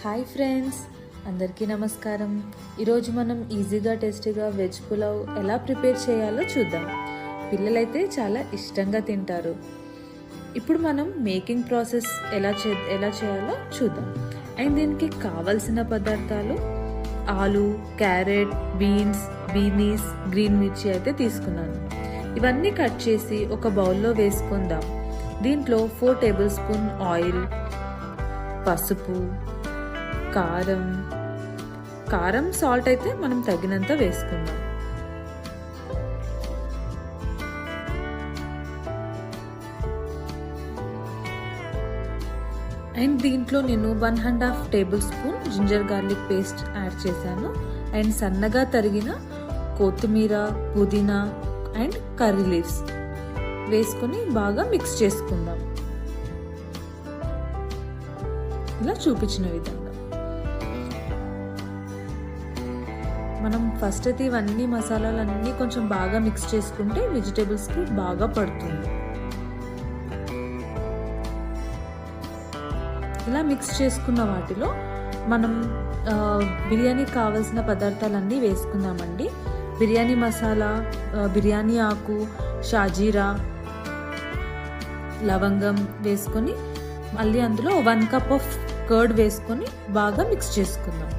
Hi friends, అందరికీ నమస్కారం. ఈరోజు మనం ఈజీగా టేస్టీగా వెజ్ పులావ్ ఎలా ప్రిపేర్ చేయాలో చూద్దాం. పిల్లలైతే చాలా ఇష్టంగా తింటారు. ఇప్పుడు మనం మేకింగ్ ప్రాసెస్ ఎలా చేయాలో చూద్దాం. అండ్ దీనికి కావాల్సిన పదార్థాలు ఆలు, క్యారెట్, బీనీస్, గ్రీన్ మిర్చి అయితే తీసుకున్నాను. ఇవన్నీ కట్ చేసి ఒక బౌల్లో వేసుకుందాం. దీంట్లో 4 టేబుల్ స్పూన్ ఆయిల్, పసుపు, కారం సాల్ట్ అయితే మనం తగినంత వేసుకుందాం. అండ్ దీంట్లో నేను 1½ tablespoon ginger garlic paste add చేశాను. అండ్ సన్నగా తరిగిన కొత్తిమీర, పుదీనా అండ్ కర్రీ లీవ్స్ వేసుకొని బాగా మిక్స్ చేసుకుందాం. ఇలా చూపించిన విధంగా మనం ఫస్ట్ అయితే ఇవన్నీ మసాలాలన్నీ కొంచెం బాగా మిక్స్ చేసుకుంటే వెజిటేబుల్స్కి బాగా పడుతుంది. ఇలా మిక్స్ చేసుకున్న వాటిలో మనం బిర్యానీకి కావాల్సిన పదార్థాలన్నీ వేసుకుందామండి. బిర్యానీ మసాలా, బిర్యానీ ఆకు, షాజీరా, లవంగం వేసుకొని మళ్ళీ అందులో 1 కప్ ఆఫ్ కర్డ్ వేసుకొని బాగా మిక్స్ చేసుకుందాం.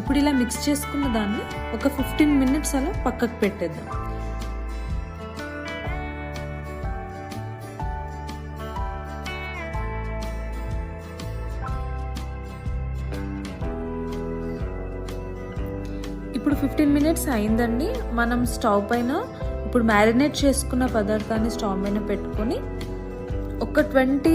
ఇప్పుడు ఇలా మిక్స్ చేసుకున్న దాన్ని ఒక 15 మినిట్స్ అలా పక్కకు పెట్టేద్దాం. ఇప్పుడు 15 మినిట్స్ అయిందండి. మనం స్టవ్ పైన ఇప్పుడు మ్యారినేట్ చేసుకున్న పదార్థాన్ని స్టవ్ పైన పెట్టుకొని ఒక 20